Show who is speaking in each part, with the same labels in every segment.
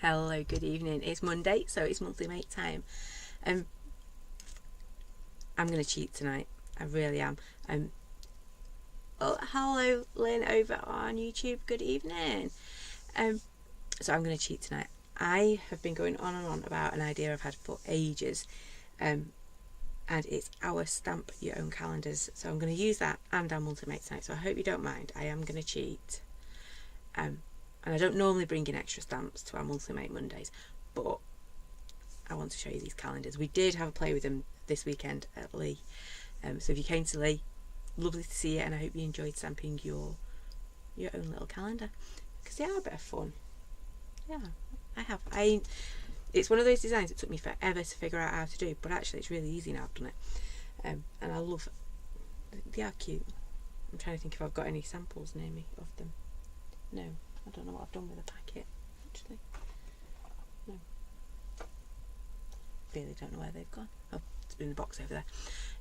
Speaker 1: Hello, good evening. It's Monday, so it's monthly make time. I'm going to cheat tonight. I really am. Oh, hello, Lynn over on YouTube. Good evening. So I'm going to cheat tonight. I have been going on and on about an idea I've had for ages, and it's our stamp your own calendars. So I'm going to use that and our monthly make tonight. So I hope you don't mind. I am going to cheat. And I don't normally bring in extra stamps to our monthly make Mondays, but I want to show you these calendars. We did have a play with them this weekend at Lee. So if you came to Lee, lovely to see you, and I hope you enjoyed stamping your own little calendar, because they are a bit of fun. Yeah, I have. It's one of those designs that took me forever to figure out how to do, but actually it's really easy now I've done it. And I love it. They are cute. I'm trying to think if I've got any samples near me of them. No, I don't know what I've done with the packet, actually. No. Really don't know where they've gone. Oh, it's in the box over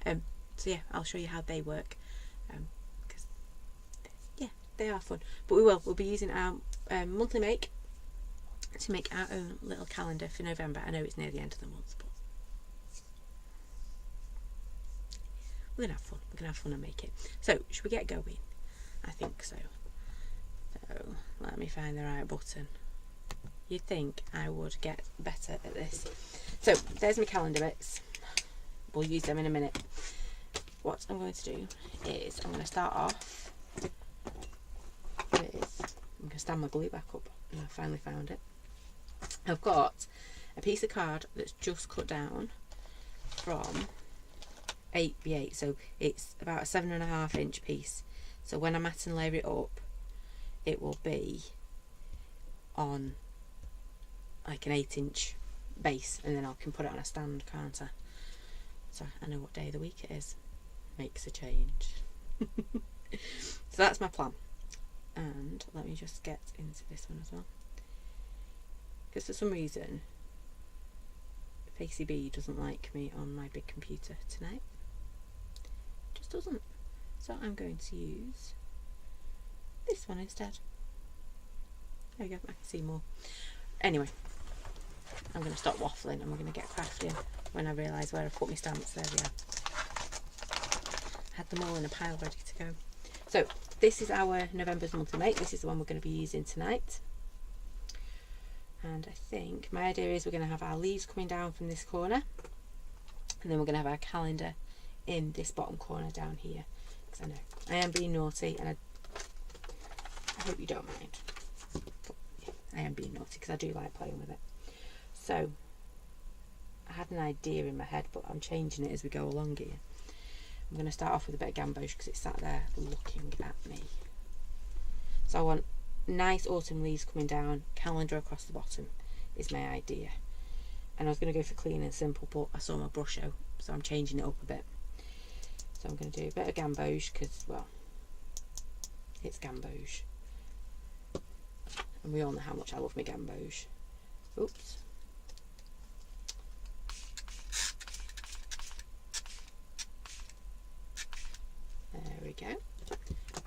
Speaker 1: there. So yeah, I'll show you how they work. Because, yeah, they are fun. But we'll be using our monthly make to make our own little calendar for November. I know it's near the end of the month, but we're going to have fun. We're going to have fun and make it. So, should we get going? I think so. So, let me find the right button. You'd think I would get better at this. So, there's my calendar bits. We'll use them in a minute. What I'm going to do is I'm going to start off with, I'm going to stand my glue back up, and I finally found it. I've got a piece of card that's just cut down from 8x8, so it's about a 7.5 inch piece. So when I mat and layer it up, it will be on like an 8-inch base, and then I can put it on a stand, can't I? So I know what day of the week it is. Makes a change. So that's my plan. And let me just get into this one as well, because for some reason Facey B doesn't like me on my big computer tonight. Just doesn't. So I'm going to use this one instead. There we go, I can see more. Anyway, I'm going to stop waffling and we're going to get crafting when I realise where I've put my stamps. There we are. I had them all in a pile ready to go. So this is our November's monthly make. This is the one we're going to be using tonight. And I think my idea is we're going to have our leaves coming down from this corner, and then we're going to have our calendar in this bottom corner down here. Because I know I am being naughty, and I hope you don't mind. But yeah, I am being naughty because I do like playing with it. So I had an idea in my head, but I'm changing it as we go along here. I'm going to start off with a bit of gamboge because it's sat there looking at me. So I want nice autumn leaves coming down, calendar across the bottom is my idea. And I was going to go for clean and simple, but I saw my brush out, so I'm changing it up a bit. So I'm going to do a bit of gamboge because, well, it's gamboge. And we all know how much I love my gamboge. Oops. There we go.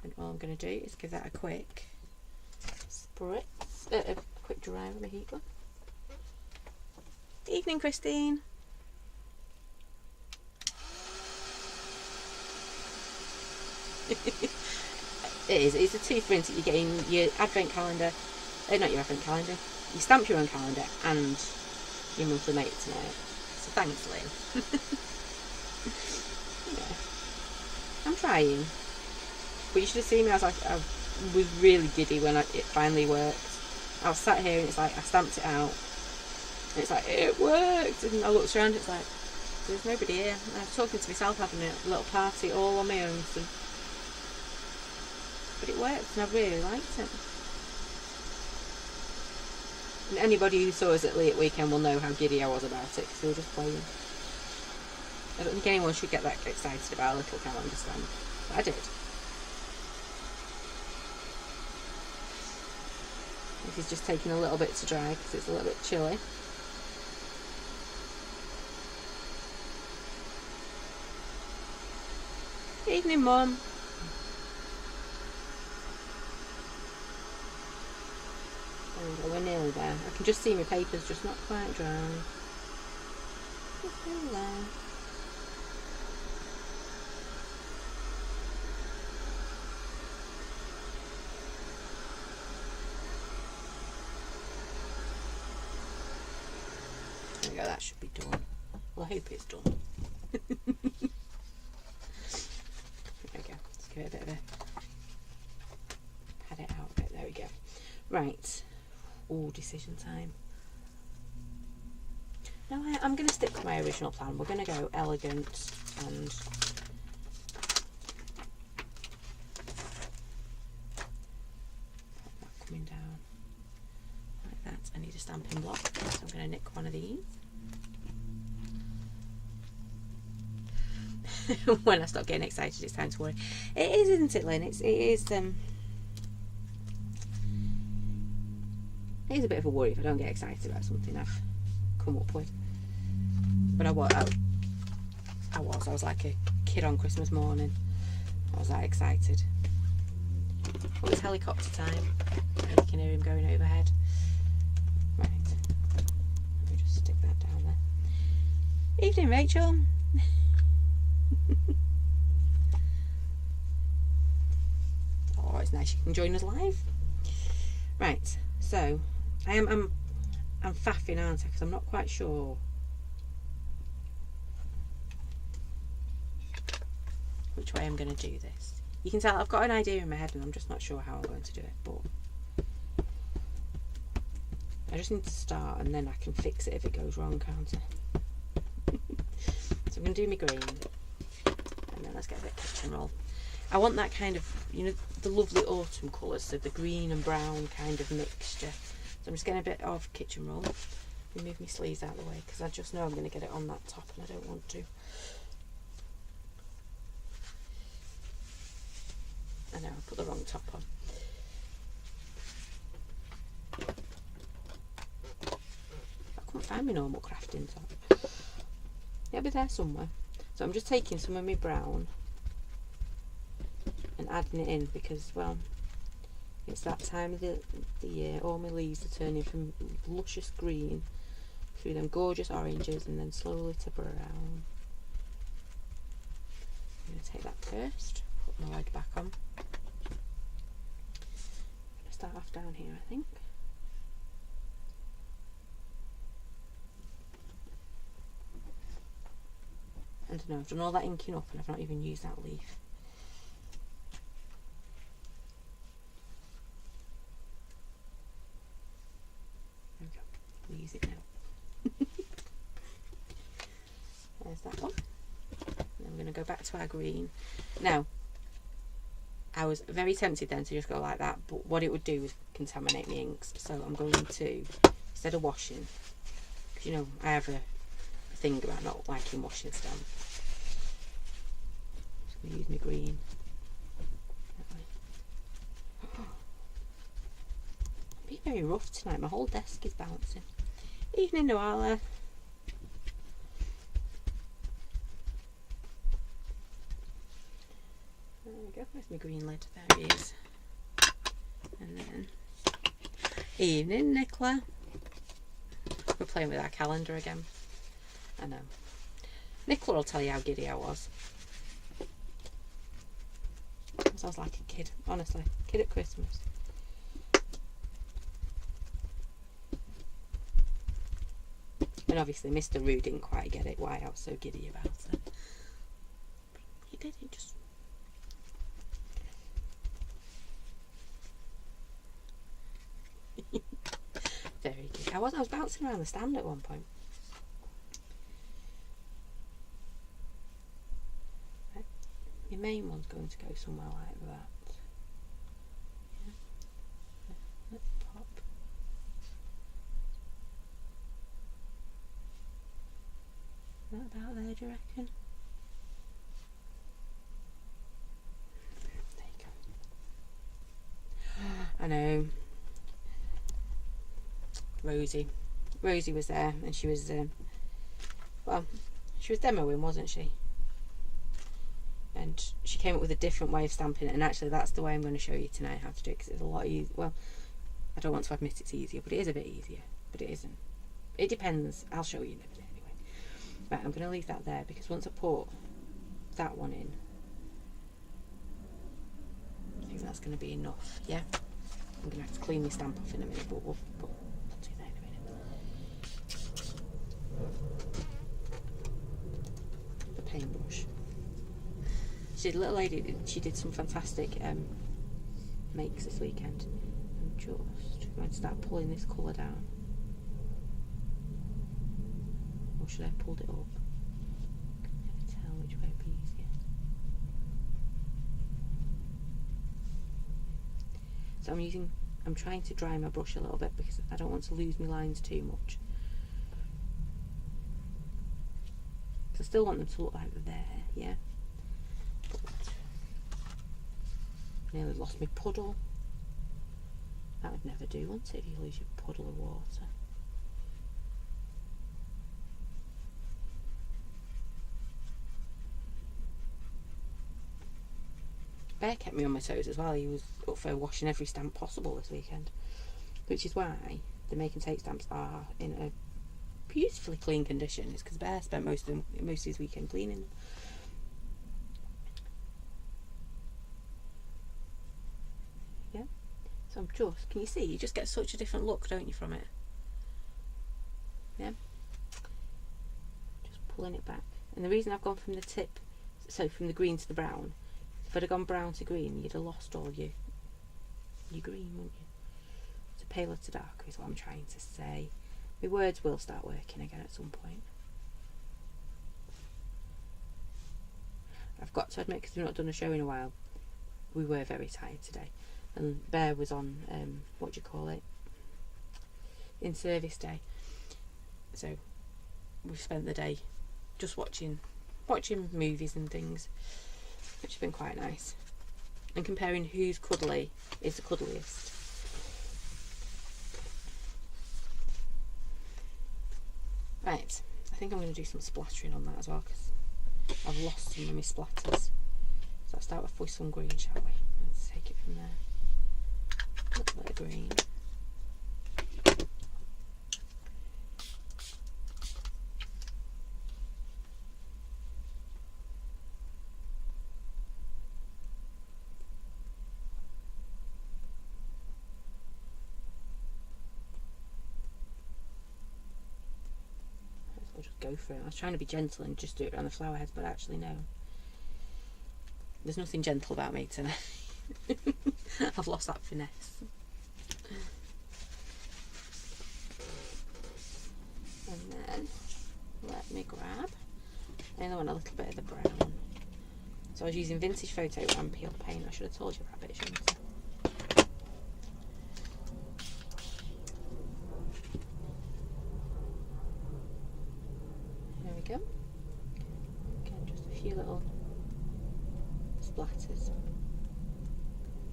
Speaker 1: And all I'm going to do is give that a quick spritz, a quick dry with my heat gun. Evening, Christine. It's a two for one. You're getting your advent calendar, not your advent calendar, you stamp your own calendar and your monthly make tonight. So thanks, Lynn. Yeah. I'm trying, but you should have seen me. I was really giddy when it finally worked. I was sat here and it's like I stamped it out and it's like it worked, and I looked around, it's like there's nobody here. I was talking to myself, having a little party all on my own, so. But it worked and I really liked it. And anybody who saw us at Lee at weekend will know how giddy I was about it, because we were just playing. I don't think anyone should get that excited about a little calendar stamp, but I did. This is just taking a little bit to dry because it's a little bit chilly. Evening, Mum. There we go, we're nearly there. I can just see my paper's just not quite dry. Just nearly there. There we go, that should be done. Well, I hope it's done. There we go. Let's give it a bit of a pad it out a bit. There we go. Right. Oh, decision time. No, I'm going to stick with my original plan. We're going to go elegant and that coming down like that. I need a stamping block, so I'm going to nick one of these. When I stop getting excited, it's time to worry. It is, isn't it, Lynn? It is a bit of a worry if I don't get excited about something I've come up with. But I was like a kid on Christmas morning. I was that excited. Oh, it's helicopter time. You can hear him going overhead. Right. Let me just stick that down there. Evening, Rachel. Oh, it's nice you can join us live. Right, so I'm faffing, aren't I? Because I'm not quite sure which way I'm going to do this. You can tell I've got an idea in my head and I'm just not sure how I'm going to do it, but I just need to start and then I can fix it if it goes wrong, can't I? So I'm going to do my green and then let's get a bit of kitchen roll. I want that kind of, you know, the lovely autumn colours, so the green and brown kind of mixture. So I'm just getting a bit of kitchen roll. Move my sleeves out of the way because I just know I'm going to get it on that top and I don't want to. I know, I put the wrong top on. I couldn't find my normal crafting top. It'll be there somewhere. So I'm just taking some of my brown and adding it in because, well, it's that time of the year. All my leaves are turning from luscious green through them gorgeous oranges and then slowly to brown. I'm going to take that first, put my lid back on. I'm going to start off down here, I think. I don't know, I've done all that inking up and I've not even used that leaf. There we go, we'll use it now. There's that one. Then we're going to go back to our green. Now, I was very tempted then to just go like that, but what it would do is contaminate my inks. So I'm going to, instead of washing, because you know, I have a thing about not liking washing stamps. I'm just going to use my green. I'm being very rough tonight, my whole desk is bouncing. Evening, Noala. There we go, where's my green lid? There he is. And then, evening, Nicola. We're playing with our calendar again. I know. Nicola will tell you how giddy I was. I was like a kid, honestly. Kid at Christmas. And obviously Mr. Roo didn't quite get it, why I was so giddy about it. He did, it just... Very good. I was bouncing around the stand at one point. Right. Your main one's going to go somewhere like that. Yeah. Let's pop. Is that about there, do you reckon? There you go. I know. Rosie was there and she was well, she was demoing, wasn't she? And she came up with a different way of stamping it, and actually that's the way I'm going to show you tonight how to do it, because it's a lot easier. Well, I don't want to admit it's easier, but it is a bit easier. But it isn't. It depends. I'll show you in a minute anyway. Right, I'm going to leave that there because once I put that one in, I think that's going to be enough. Yeah. I'm going to have to clean my stamp off in a minute, but we'll do that in a minute. The paintbrush. She did, little lady, she did some fantastic makes this weekend. I'm just going to start pulling this colour down. Or should I have pulled it up? Can I tell which way would be easier? So I'm trying to dry my brush a little bit because I don't want to lose my lines too much. So I still want them to look like they're there, yeah? But nearly lost my puddle. That would never do, wouldn't it, if you lose your puddle of water? Bear kept me on my toes as well. He was up for washing every stamp possible this weekend, which is why the make and take stamps are in a beautifully clean condition. It's because Bear spent most of his weekend cleaning them. Yeah. So I'm just, can you see? You just get such a different look, don't you, from it? Yeah. Just pulling it back, and the reason I've gone from the tip, so from the green to the brown. If I'd have gone brown to green, you'd have lost all your green, wouldn't you? So paler to darker is what I'm trying to say. My words will start working again at some point. I've got to admit, because we've not done a show in a while, we were very tired today. And Bear was on, what do you call it? In service day. So we've spent the day just watching movies and things, which has been quite nice, and comparing whose cuddly is the cuddliest. Right, I think I'm going to do some splattering on that as well because I've lost some of my splatters. So I'll start with some green, shall we? Let's take it from there. A little bit of green. I'll just go for it. I was trying to be gentle and just do it around the flower heads, but actually no. There's nothing gentle about me tonight. I've lost that finesse. And then let me grab another one, a little bit of the brown. So I was using vintage photo and peel paint. I should have told you that bit, shouldn't I? There we go. Again, just a few little splatters.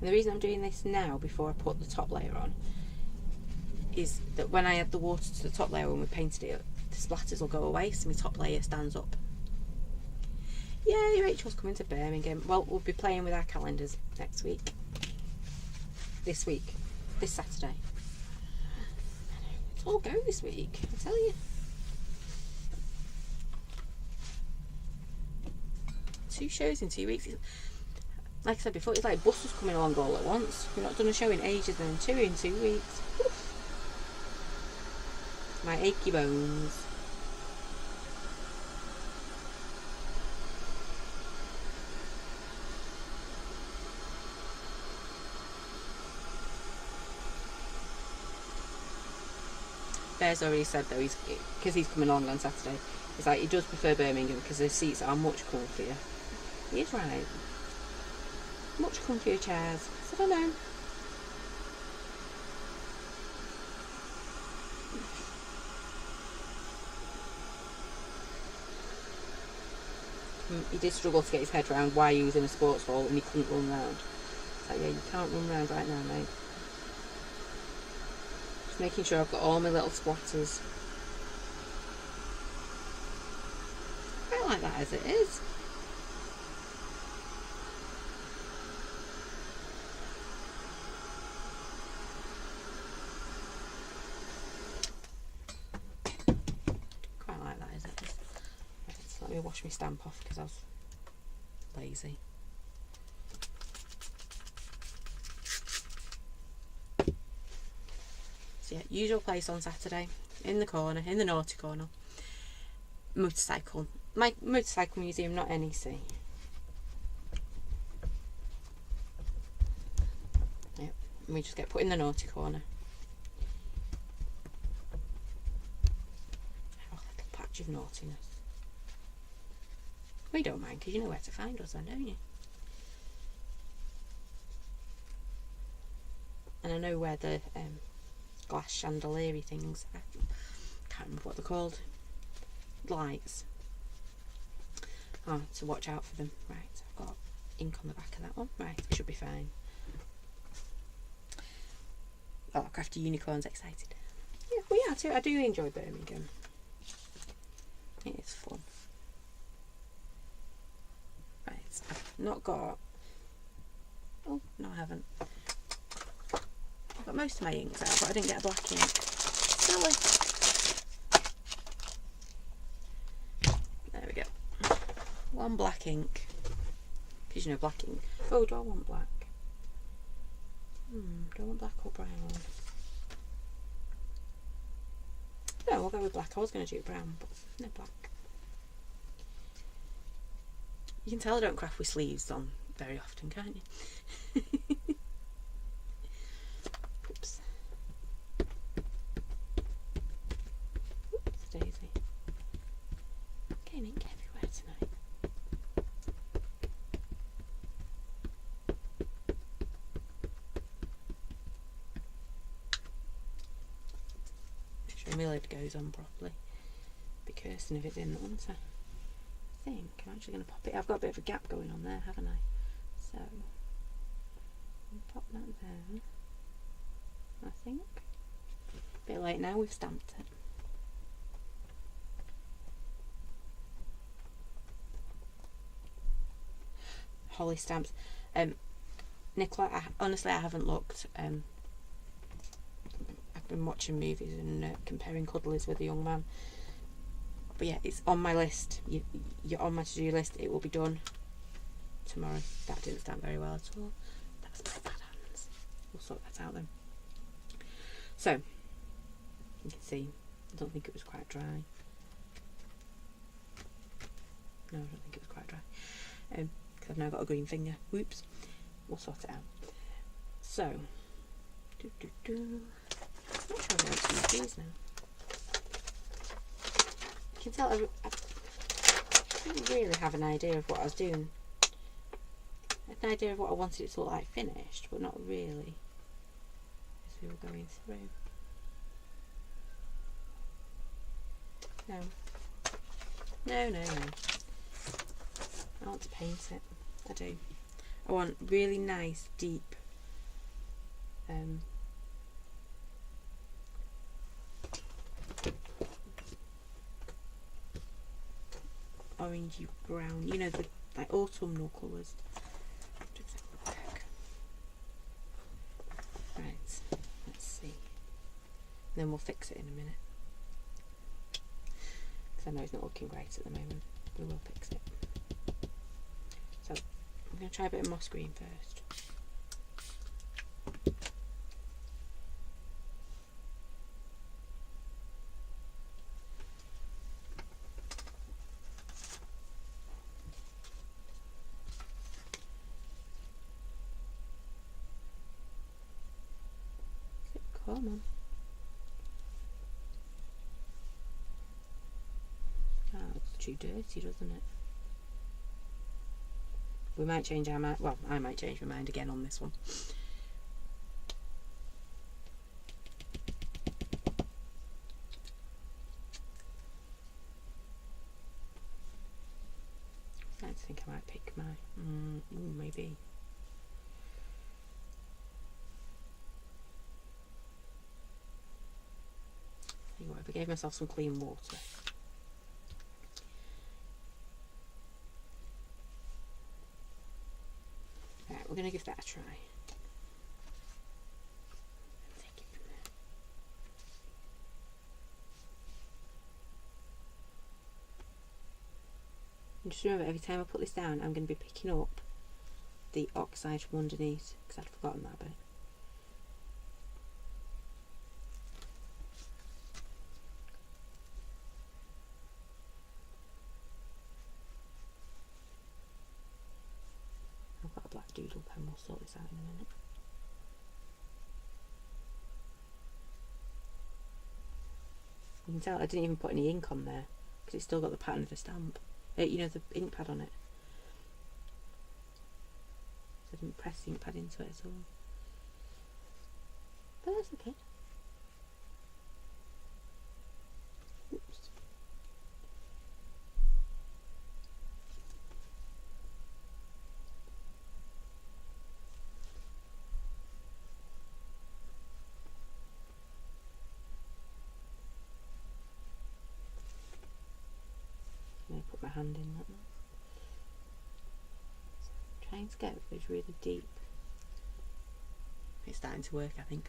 Speaker 1: And the reason I'm doing this now before I put the top layer on is that when I add the water to the top layer when we painted it, the splatters will go away, so my top layer stands up. Yay, Rachel's coming to Birmingham. Well, we'll be playing with our calendars next week. This Saturday. It's all go this week, I tell you. 2 shows in 2 weeks. Like I said before, it's like buses coming along all at once. We've not done a show in ages, and 2 in 2 weeks. Oof. My achy bones. Bear's already said though, because he's coming along on Saturday, he's like, he does prefer Birmingham because the seats are much comfier. He is right. Much comfier chairs. So I don't know. He did struggle to get his head around why he was in a sports hall and he couldn't run round. It's like, yeah, you can't run round right now, mate. Just making sure I've got all my little splatters. I like that as it is. me wash my stamp off because I was lazy. So yeah, usual place on Saturday, in the corner, in the naughty corner. Motorcycle. My motorcycle museum, not NEC. Yep, and we just get put in the naughty corner. Our little patch of naughtiness. We don't mind because you know where to find us then, don't you? And I know where the glass chandelier things, I can't remember what they're called, lights. Oh, to watch out for them. Right, I've got ink on the back of that one. Right, it should be fine. Oh, Crafty Unicorn's excited. Yeah, we are too. I do enjoy Birmingham. It is fun. Right, I've not got... Oh, no I haven't. I've got most of my inks out, but I didn't get a black ink. Silly. There we go. One black ink. Because you know black ink. Oh, do I want black? Do I want black or brown? No, we'll go with black. I was going to do brown, but no black. You can tell I don't craft with sleeves on very often, can't you? Oops. Oops, Daisy. Getting ink everywhere tonight. Make sure my lid goes on properly. Be cursing if it didn't, wouldn't I? I think I'm actually going to pop it. I've got a bit of a gap going on there, haven't I? So, I'll pop that there. I think. A bit late now, we've stamped it. Holly stamps. Nicola, honestly, I haven't looked. I've been watching movies and comparing cuddlies with a young man. But yeah, it's on my list. You're on my to-do list. It will be done tomorrow. That didn't stand very well at all. That's my bad hands. We'll sort that out then. So, you can see, I don't think it was quite dry. No, I don't think it was quite dry. Because I've now got a green finger. Whoops. We'll sort it out. So, I'm not sure I want to use these now. You can tell I didn't really have an idea of what I was doing. I had an idea of what I wanted it to look like finished, but not really as we were going through. No. No. I want to paint it. I do. I want really nice, deep orangey brown, you know, the like autumnal colours. Right, let's see. And then we'll fix it in a minute. Because I know it's not looking great at the moment. We will fix it. So I'm going to try a bit of moss green first. Come on. Oh, it's too dirty, doesn't it? We might change our mind. Well, I might change my mind again on this one. I think I might pick my... maybe. If I gave myself some clean water. Right, we're going to give that a try. Take it from there. And just remember, every time I put this down, I'm going to be picking up the oxide from underneath, because I'd forgotten that bit. I've got a black doodle pen, we'll sort this out in a minute. You can tell I didn't even put any ink on there, because it's still got the pattern of the stamp. You know, the ink pad on it. So I didn't press the ink pad into it at all. But that's okay. Oops. I'm going to put my hand in like that. So trying to get those really deep. It's starting to work, I think.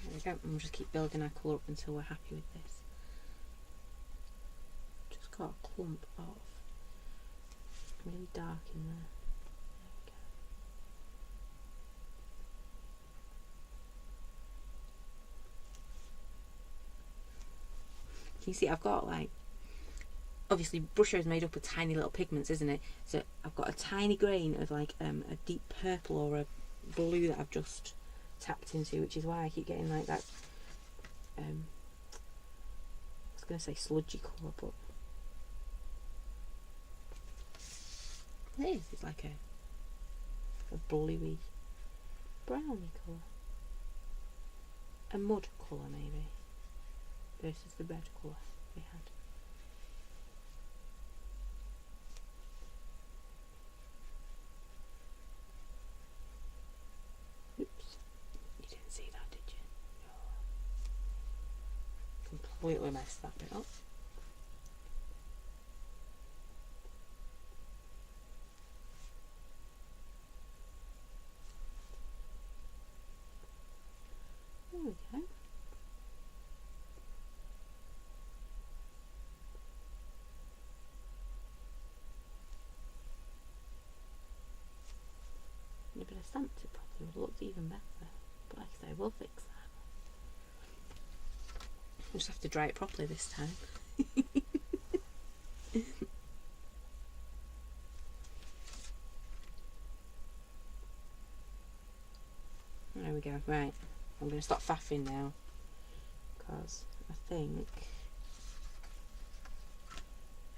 Speaker 1: There we go, and we'll just keep building our colour up until we're happy with this. Just got a clump of really dark in there. Can you see I've got, like, obviously brush is made up of tiny little pigments, isn't it? So I've got a tiny grain of like a deep purple or a blue that I've just tapped into, which is why I keep getting like that I was going to say sludgy colour, but it is. It's like a bluey browny colour, a mud colour maybe, versus the red colour we had. Oops, you didn't see that, did you? Oh. Completely messed that bit up. There we go. If I'd have stamped it properly, it would have looked even better. But like I say, we'll fix that. We'll just have to dry it properly this time. There we go. Right, I'm going to stop faffing now, because I think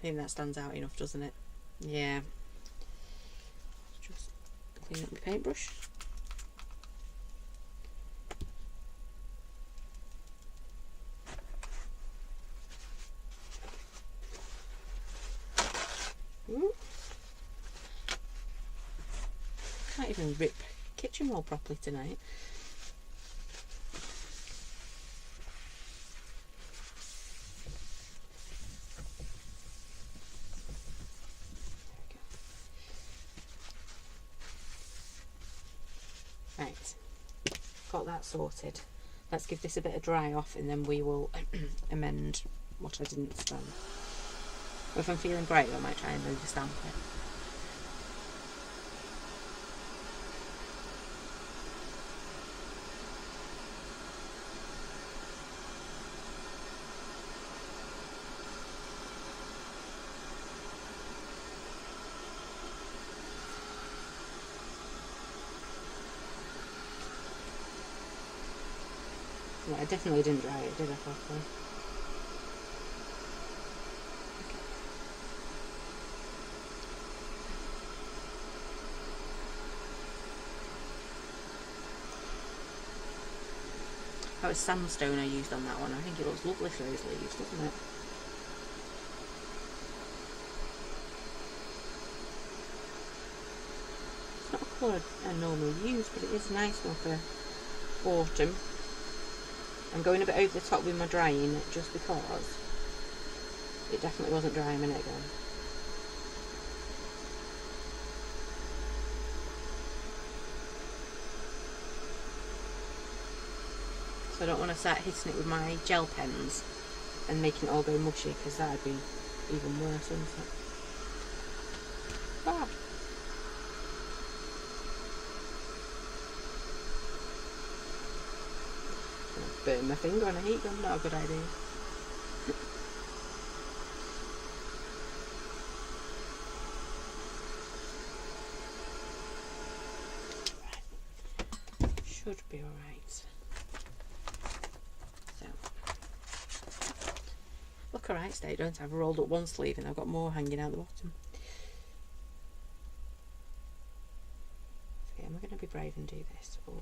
Speaker 1: that stands out enough, doesn't it? Yeah. Just clean up my paintbrush. Can't even rip kitchen roll properly tonight. Right, got that sorted. Let's give this a bit of dry off and then we will amend what I didn't stamp. If I'm feeling great, I might try and over stamp it. Yeah, I definitely didn't dry it, did I, properly? That was sandstone I used on that one. I think it looks lovely for those leaves, doesn't it? It's not a colour I normally use, but it is a nice one for autumn. I'm going a bit over the top with my drying just because it definitely wasn't dry a minute ago. So I don't want to start hitting it with my gel pens and making it all go mushy, because that would be even worse, wouldn't it? Ah. Burn my finger on a heat gun, not a good idea. Should be alright. So, look alright today, don't I? I've rolled up one sleeve and I've got more hanging out the bottom. Okay, am I going to be brave and do this? Or...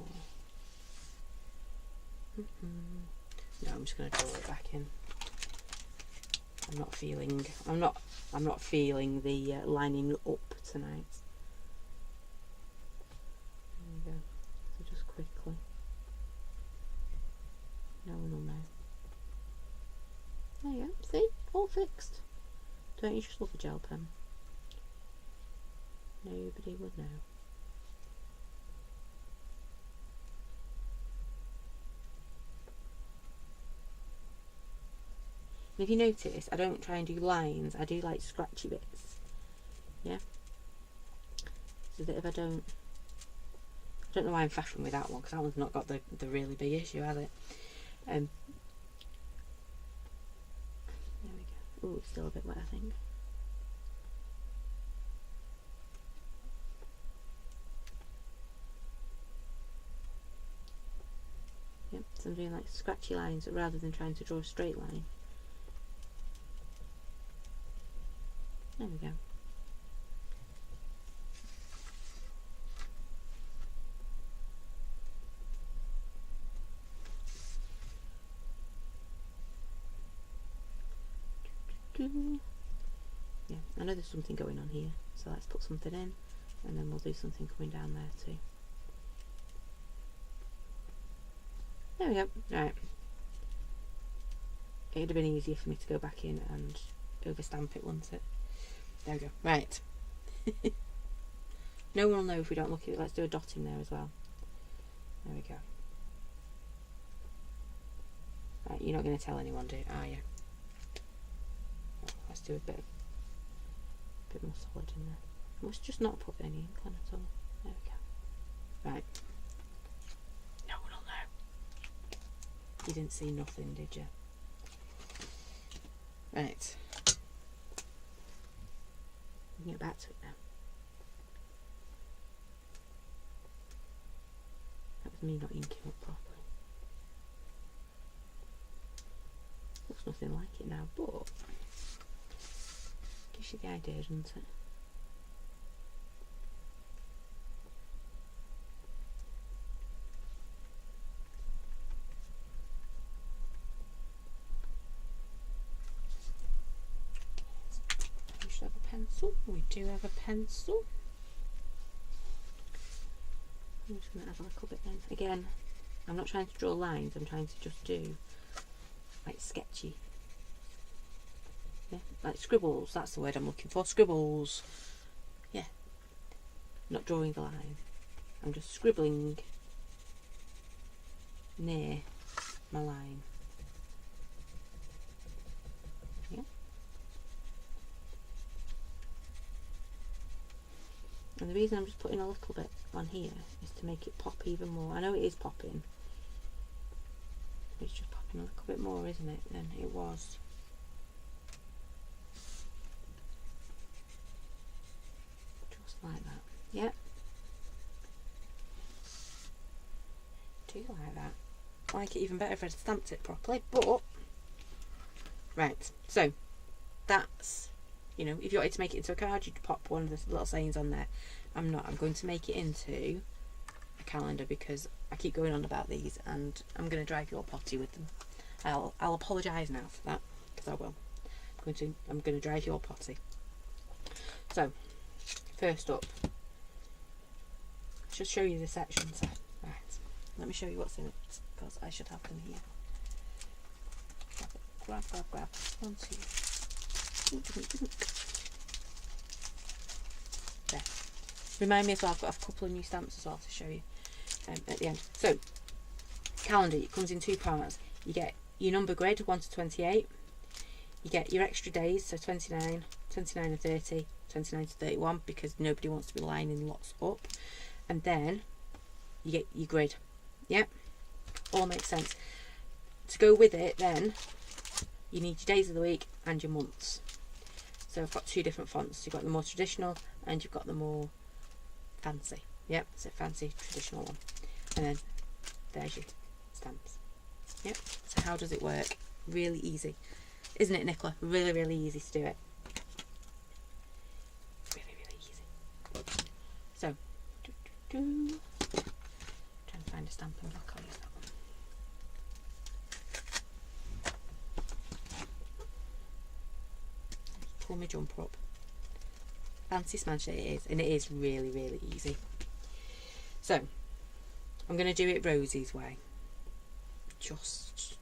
Speaker 1: No, I'm just going to draw it back in. I'm not feeling the lining up tonight. There we go. So just quickly. No one will know. There you go. See? All fixed. Don't you just love a gel pen? Nobody would know. And if you notice, I don't try and do lines, I do like scratchy bits. Yeah? So that if I don't know why I'm faffing with that one, because that one's not got the really big issue, has it? There we go. Oh, it's still a bit wet, I think. Yep, so I'm doing like scratchy lines rather than trying to draw a straight line. There we go. Yeah, I know there's something going on here, so let's put something in and then we'll do something coming down there too. There we go. Right. It would have been easier for me to go back in and overstamp it, wouldn't it? There we go. Right. No one will know if we don't look at it. Let's do a dotting there as well. There we go. Right, you're not going to tell anyone, are you? Oh, let's do a bit more solid in there. I must just not put any ink on at all. There we go. Right. No one will know. You didn't see nothing, did you? Right. We can get back to it now. That was me not inking up properly. Looks nothing like it now, but gives you the idea, doesn't it? We should have a pencil. We do have a pencil. I'm just going to add a little bit in. Again, I'm not trying to draw lines, I'm trying to just do like sketchy. Yeah, like scribbles, that's the word I'm looking for. Scribbles. Yeah. Not drawing the line. I'm just scribbling near my line. Yeah. And the reason I'm just putting a little bit on here is to make it pop even more. I know it is popping. It's just popping a little bit more, isn't it, than it was. Just like that. Yep. Do like that. I like it even better if I'd stamped it properly, but right, so that's, you know, if you wanted to make it into a card, you'd pop one of the little sayings on there. I'm not. I'm going to make it into a calendar because I keep going on about these and I'm going to drive your potty with them. I'll apologise now for that, because I will. I'm going to drive your potty. So, first up, I should show you the sections. Right, let me show you what's in it, because I should have them here. Grab. 1, 2. There. Remind me as well, I've got a couple of new stamps as well to show you at the end. So, calendar, it comes in two parts. You get your number grid, 1 to 28. You get your extra days, so 29, 29 and 30, 29 to 31, because nobody wants to be lining lots up. And then you get your grid. Yep, all makes sense. To go with it, then, you need your days of the week and your months. So I've got two different fonts. You've got the more traditional and you've got the more fancy. Yep, it's a fancy traditional one. And then there's your stamps. Yep, so how does it work? Really easy. Isn't it, Nicola? Really, really easy to do it. Really, really easy. So, trying to find a stamping block. I'll use that one. Pull my jumper up. Fancy smash it is, and it is really, really easy. So, I'm going to do it Rosie's way. Just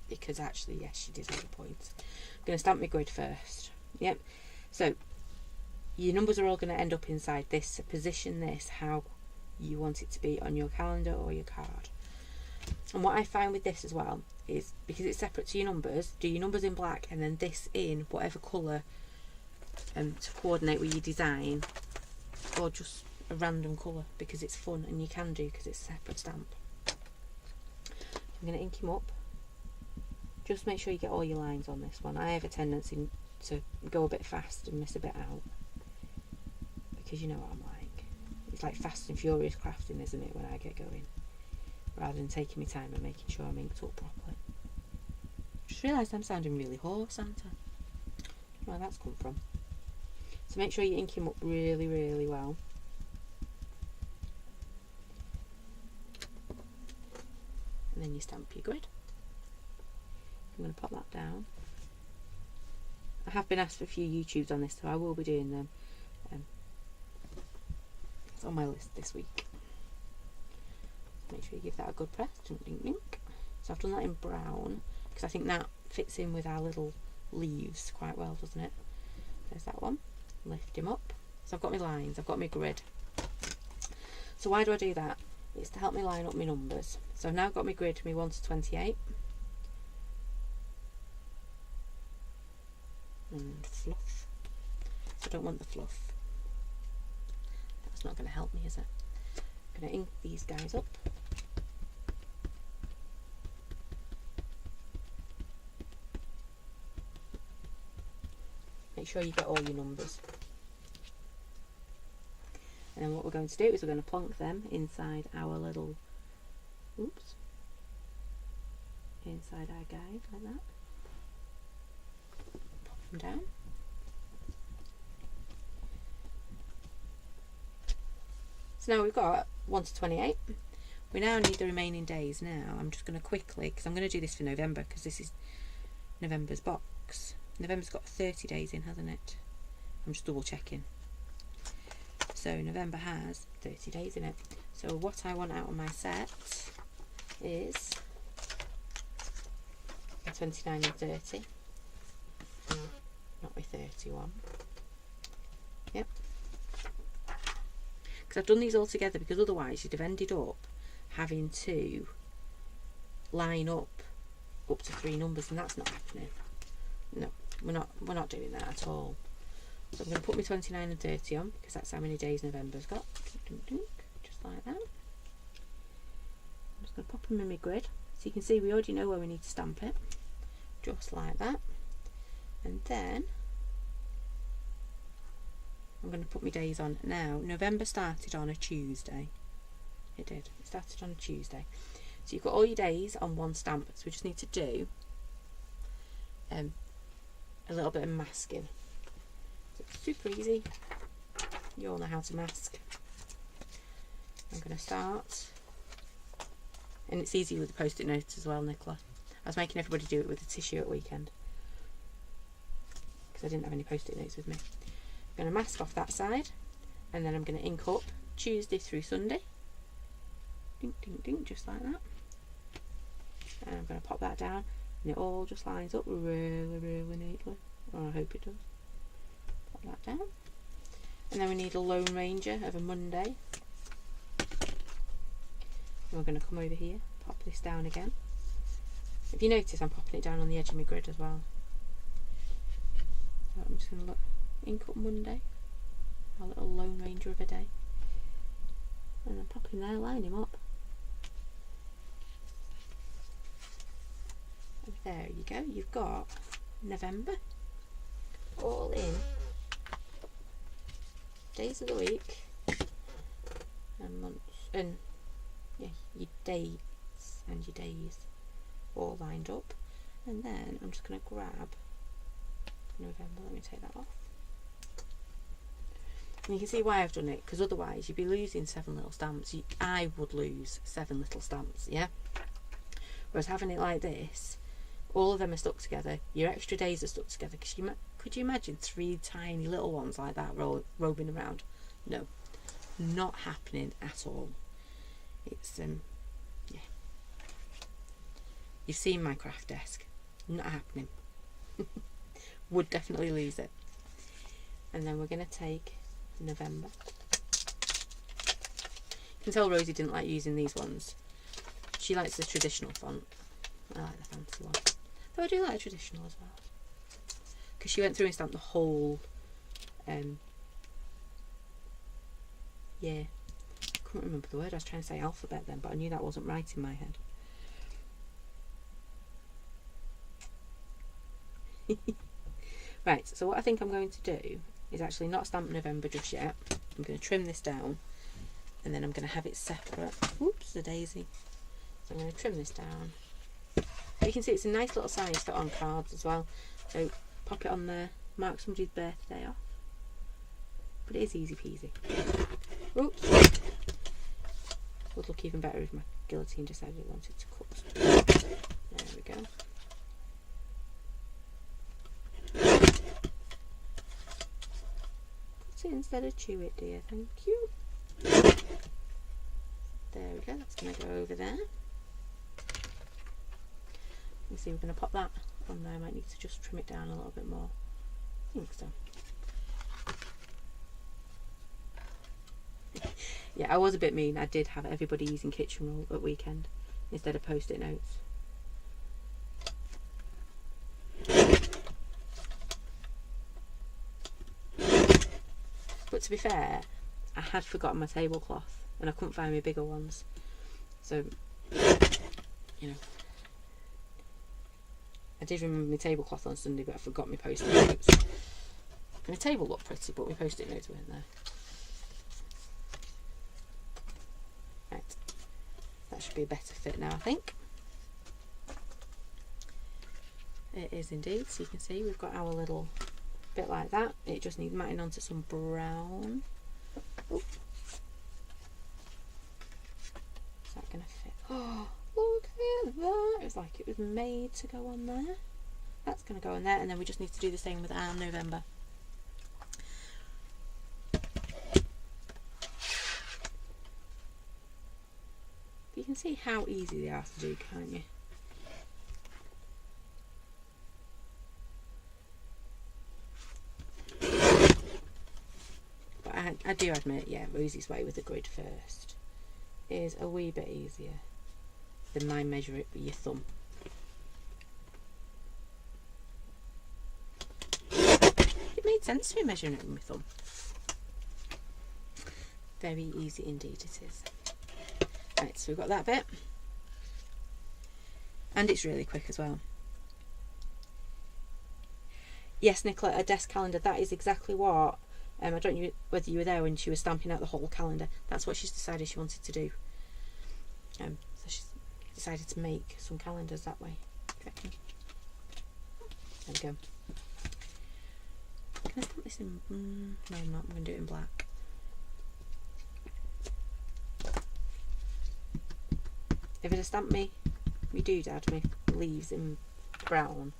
Speaker 1: because actually, yes, she did have a point. I'm going to stamp my grid first. Yep. So, your numbers are all going to end up inside this. So position this how you want it to be on your calendar or your card. And what I find with this as well is, because it's separate to your numbers, do your numbers in black and then this in whatever colour to coordinate with your design, or just a random colour, because it's fun and you can do, because it's a separate stamp. I'm going to ink him up. Just make sure you get all your lines on this one. I have a tendency to go a bit fast and miss a bit out, because you know what I'm like. It's like fast and furious crafting, isn't it, when I get going, rather than taking my time and making sure I'm inked up properly. Just realised I'm sounding really hoarse, aren't I? I don't know where that's come from. So make sure you ink him up really, really well. And then you stamp your grid. I'm going to pop that down. I have been asked for a few YouTubes on this, so I will be doing them. It's on my list this week. Make sure you give that a good press. Dink, dink, dink. So I've done that in brown, because I think that fits in with our little leaves quite well, doesn't it? There's that one. Lift him up. So I've got my lines, I've got my grid. So why do I do that? It's to help me line up my numbers. So I've now got my grid, my 1 to 28. And fluff. So I don't want the fluff. That's not going to help me, is it? I'm going to ink these guys up. Make sure you get all your numbers. And then what we're going to do is we're going to plonk them inside our little, inside our guide like that. Pop them down. So now we've got 1 to 28. We now need the remaining days. Now I'm just going to quickly, because I'm going to do this for November, because this is November's box. November's got 30 days in, hasn't it? I'm just double checking. So November has 30 days in it. So what I want out of my set is 29 and 30. Not my 31. Yep. Because I've done these all together, because otherwise you'd have ended up having to line up to 3 numbers, and that's not happening. No, we're not doing that at all. So I'm going to put my 29 and 30 on, because that's how many days November's got. Just like that. I'm just going to pop them in my grid. So you can see we already know where we need to stamp it. Just like that. And then I'm going to put my days on. Now, November started on a Tuesday. It did. It started on a Tuesday. So you've got all your days on one stamp. So we just need to do a little bit of masking. So it's super easy. You all know how to mask. I'm going to start. And it's easy with the post-it notes as well, Nicola. I was making everybody do it with a tissue at weekend, because I didn't have any post-it notes with me. I'm going to mask off that side, and then I'm going to ink up Tuesday through Sunday. Dink, dink, dink, just like that. And I'm going to pop that down, and it all just lines up really, really neatly. Or I hope it does. Pop that down. And then we need a Lone Ranger of a Monday. And we're going to come over here, pop this down again. If you notice, I'm popping it down on the edge of my grid as well. So I'm just going to look, ink up Monday, our little Lone Ranger of a day. And then pop him there, line him up. And there you go, you've got November. All in. Days of the week. And months. And yeah, your dates and your days all lined up. And then I'm just going to grab November. Let me take that off. And you can see why I've done it, because otherwise you'd be losing 7 little stamps. I would lose 7 little stamps, yeah? Whereas having it like this, all of them are stuck together. Your extra days are stuck together. Because could you imagine 3 tiny little ones like that roving around? No, not happening at all. It's yeah. You've seen my craft desk. Not happening. Would definitely lose it. And then we're going to take November. You can tell Rosie didn't like using these ones. She likes the traditional font. I like the fancy one. Though I do like traditional as well. Because she went through and stamped the whole yeah. I couldn't remember the word. I was trying to say alphabet then, but I knew that wasn't right in my head. Right, so what I think I'm going to do is actually not stamp November just yet. I'm going to trim this down and then I'm going to have it separate. Oops, a daisy. So I'm going to trim this down. You can see it's a nice little size fit on cards as well. So pop it on there, mark somebody's birthday off. But it is easy peasy. Oops. Would look even better if my guillotine decided it wanted to cut. There we go. Cut it instead of chew it, dear. Thank you. There we go. That's going to go over there. You see, we're going to pop that on there. I might need to just trim it down a little bit more. I think so. Yeah, I was a bit mean. I did have everybody using kitchen roll at weekend instead of post-it notes. But to be fair, I had forgotten my tablecloth and I couldn't find my bigger ones. So, you know, I did remember my tablecloth on Sunday, but I forgot my post-it notes. My table looked pretty, but my post-it notes weren't there. Right, that should be a better fit now, I think. It is indeed. So you can see we've got our little bit like that. It just needs matting onto some brown. Oh. Is that going to fit? Oh, look at that. It was like it was made to go on there. That's going to go on there, and then we just need to do the same with our November. You can see how easy they are to do, can't you? But I do admit, yeah, Rosie's way with the grid first is a wee bit easier than mine measure it with your thumb. It made sense to me measuring it with my thumb. Very easy indeed it is. Right, so we've got that bit, and it's really quick as well. Yes, Nicola, a desk calendar, that is exactly what, I don't know whether you were there when she was stamping out the whole calendar. That's what she's decided she wanted to do. So she's decided to make some calendars that way. There we go. Can I stamp this in? No, I'm not. I'm going to do it in black. If it had stamped me doodad, me leaves in brown,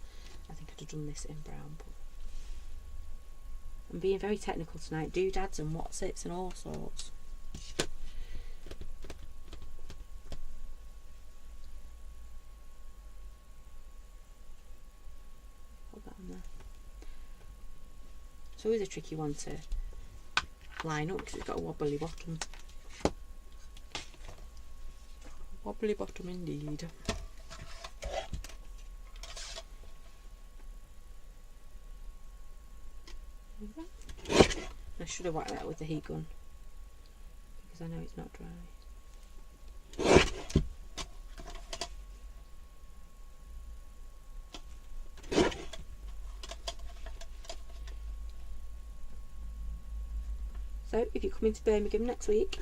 Speaker 1: I think I'd have done this in brown. But I'm being very technical tonight. Doodads and whatsits and all sorts. Put that on there. It's always a tricky one to line up because it's got a wobbly bottom. Wobbly bottom indeed. I should have whacked that with the heat gun because I know it's not dry. So if you come into Birmingham next week,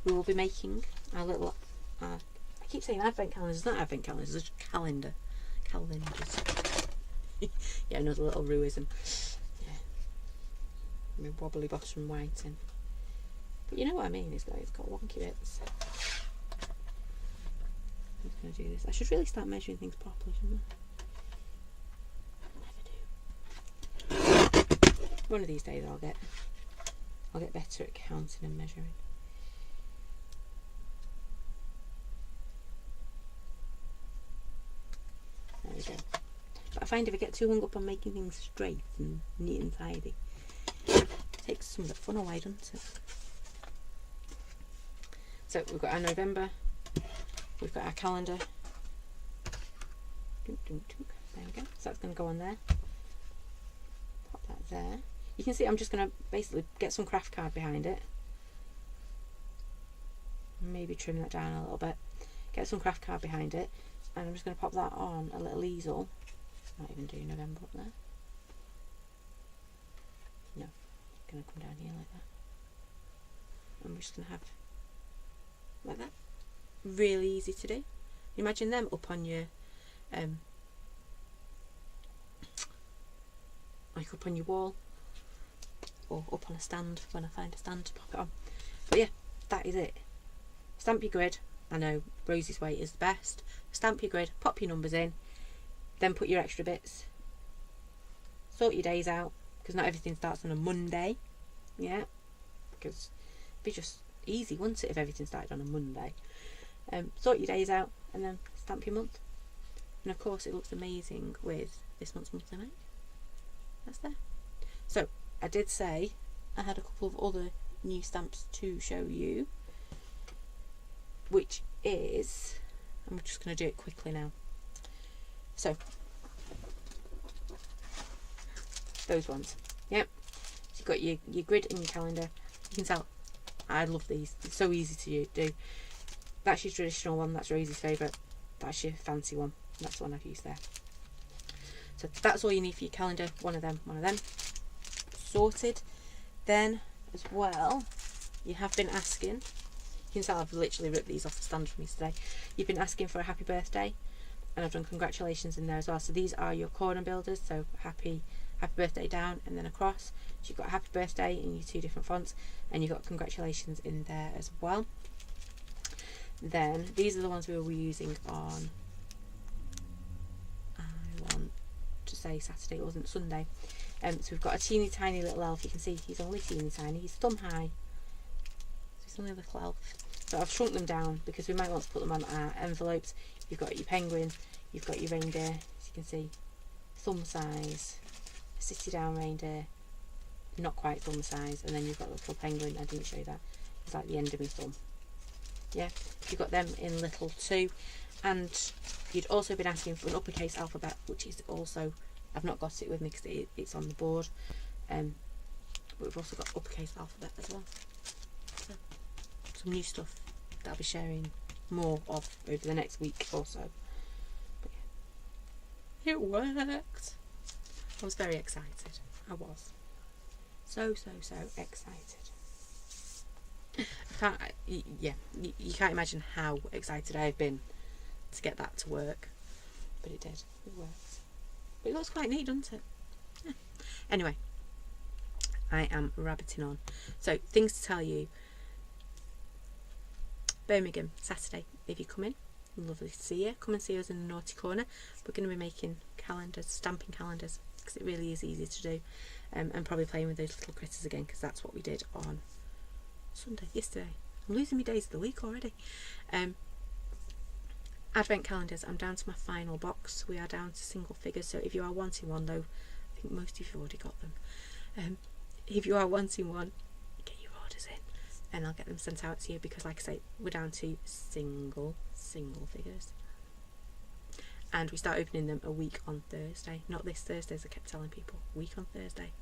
Speaker 1: we will be making our little, I keep saying advent calendars, it's not advent calendars, it's just calendars. Yeah, another little ruism. Yeah. I mean, wobbly bottom whiting. But you know what I mean, it's got wonky bits. I'm just going to do this. I should really start measuring things properly, shouldn't I? Never do. One of these days I'll get better at counting and measuring. There we go. But I find if I get too hung up on making things straight and neat and tidy, it takes some of the fun away, doesn't it? So we've got our November, we've got our calendar. There we go. So that's going to go on there. Pop that there. You can see I'm just going to basically get some craft card behind it. Maybe trim that down a little bit. Get some craft card behind it. And I'm just going to pop that on a little easel. Not even do November up there. No, it's going to come down here like that. And we're just going to have like that. Really easy to do. Imagine them up on your like up on your wall or up on a stand when I find a stand to pop it on. But yeah, that is it. Stamp your grid. I know Rosie's way is the best. Stamp your grid, pop your numbers in, then put your extra bits. Sort your days out, because not everything starts on a Monday. Yeah, because it'd be just easy, wouldn't it, if everything started on a Monday. Sort your days out, and then stamp your month. And of course it looks amazing with this month's monthly make. That's there. So, I did say I had a couple of other new stamps to show you, which is, I'm just going to do it quickly now. So, those ones. Yep. So you've got your grid and your calendar. You can tell I love these. It's so easy to do. That's your traditional one. That's Rosie's favourite. That's your fancy one. That's the one I've used there. So that's all you need for your calendar. One of them. Sorted. Then, as well, you have been asking. You can tell I've literally ripped these off the stand for me today. You've been asking for a happy birthday, and I've done congratulations in there as well. So these are your corner builders. So happy birthday down and then across. So you've got happy birthday in your two different fonts, and you've got congratulations in there as well. Then these are the ones we were using on, I want to say Saturday, it wasn't Sunday. So we've got a teeny tiny little elf. You can see he's only teeny tiny. He's thumb high. So he's only a little elf. So I've shrunk them down because we might want to put them on our envelopes. You've got your penguin, you've got your reindeer, as you can see, thumb size, a city down reindeer, not quite thumb size, and then you've got the little penguin. I didn't show you that. It's like the end of my thumb. Yeah, you've got them in little too. And you'd also been asking for an uppercase alphabet, which is also, I've not got it with me because it's on the board. But we've also got uppercase alphabet as well. So, some new stuff that I'll be sharing more of over the next week or so. But yeah, it worked. I was very excited. I was so excited. You can't imagine how excited I've been to get that to work, but it did. It worked. But it looks quite neat, doesn't it? Yeah. Anyway, I am rabbiting on. So, things to tell you. Birmingham, Saturday, if you come in. Lovely to see you. Come and see us in the naughty corner. We're going to be making calendars, stamping calendars, because it really is easy to do. And probably playing with those little critters again, because that's what we did on Sunday, yesterday. I'm losing my days of the week already. Advent calendars, I'm down to my final box. We are down to single figures, so if you are wanting one, though, I think most of you have already got them. If you are wanting one, get your orders in. and I'll get them sent out to you, because like I say, we're down to single figures, and we start opening them a week on Thursday, not this Thursday as I kept telling people, a week on Thursday.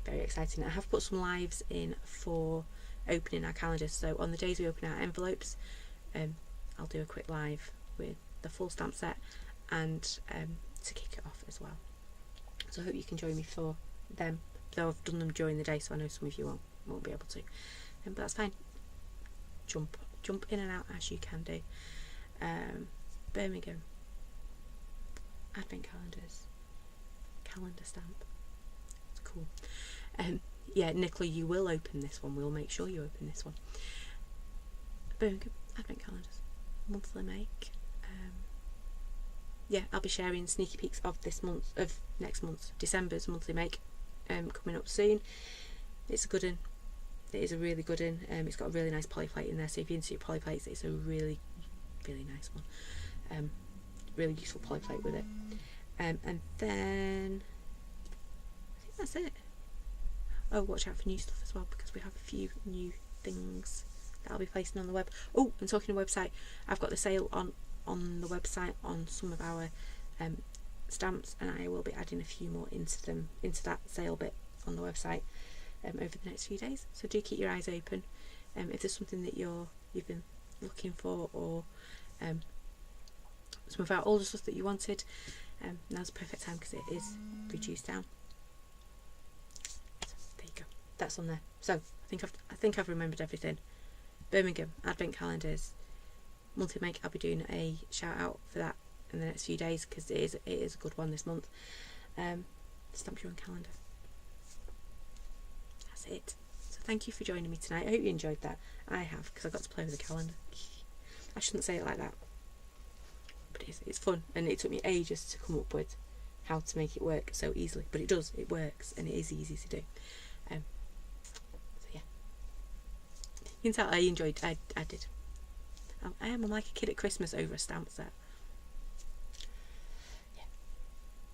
Speaker 1: Very exciting. I have put some lives in for opening our calendars, so on the days we open our envelopes, I'll do a quick live with the full stamp set, and to kick it off as well. So I hope you can join me for them, though I've done them during the day, so I know some of you won't be able to, but that's fine. Jump in and out as you can do. Birmingham advent calendar stamp. It's cool. Yeah, Nicola, you will open this one. We'll make sure you open this one. Birmingham advent calendars, monthly make. Yeah, I'll be sharing sneaky peeks of next month, December's monthly make, coming up soon. It's a good one. It is a really good one. It's got a really nice polyplate in there, so if you're into your polyplates, it's a really, really nice one. Really useful polyplate with it. And then I think that's it. Oh, watch out for new stuff as well, because we have a few new things that I'll be placing on the web. Oh, and talking of website, I've got the sale on the website on some of our stamps, and I will be adding a few more into that sale bit on the website over the next few days. So do keep your eyes open. If there's something that you've been looking for, or some of our older stuff that you wanted, now's the perfect time, because it is reduced down. So there you go. That's on there. So I think I've remembered everything. Birmingham advent calendars, monthly make. I'll be doing a shout out for that in the next few days, because it is a good one this month. Stamp your own calendar. That's it. So thank you for joining me tonight. I hope you enjoyed that. I have, because I got to play with the calendar. I shouldn't say it like that, but it's fun, and it took me ages to come up with how to make it work so easily, but it works, and it is easy to do. So yeah, you can tell I enjoyed. I did. I'm like a kid at Christmas over a stamp set. Yeah,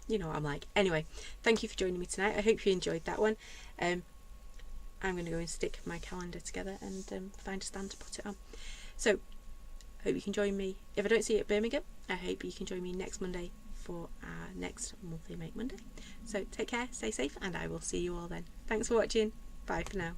Speaker 1: you know what I'm like. Anyway, thank you for joining me tonight. I hope you enjoyed that one. I'm going to go and stick my calendar together and find a stand to put it on. So hope you can join me. If I don't see you at Birmingham, I hope you can join me next Monday for our next monthly make Monday. So take care, stay safe, and I will see you all then. Thanks for watching. Bye for now.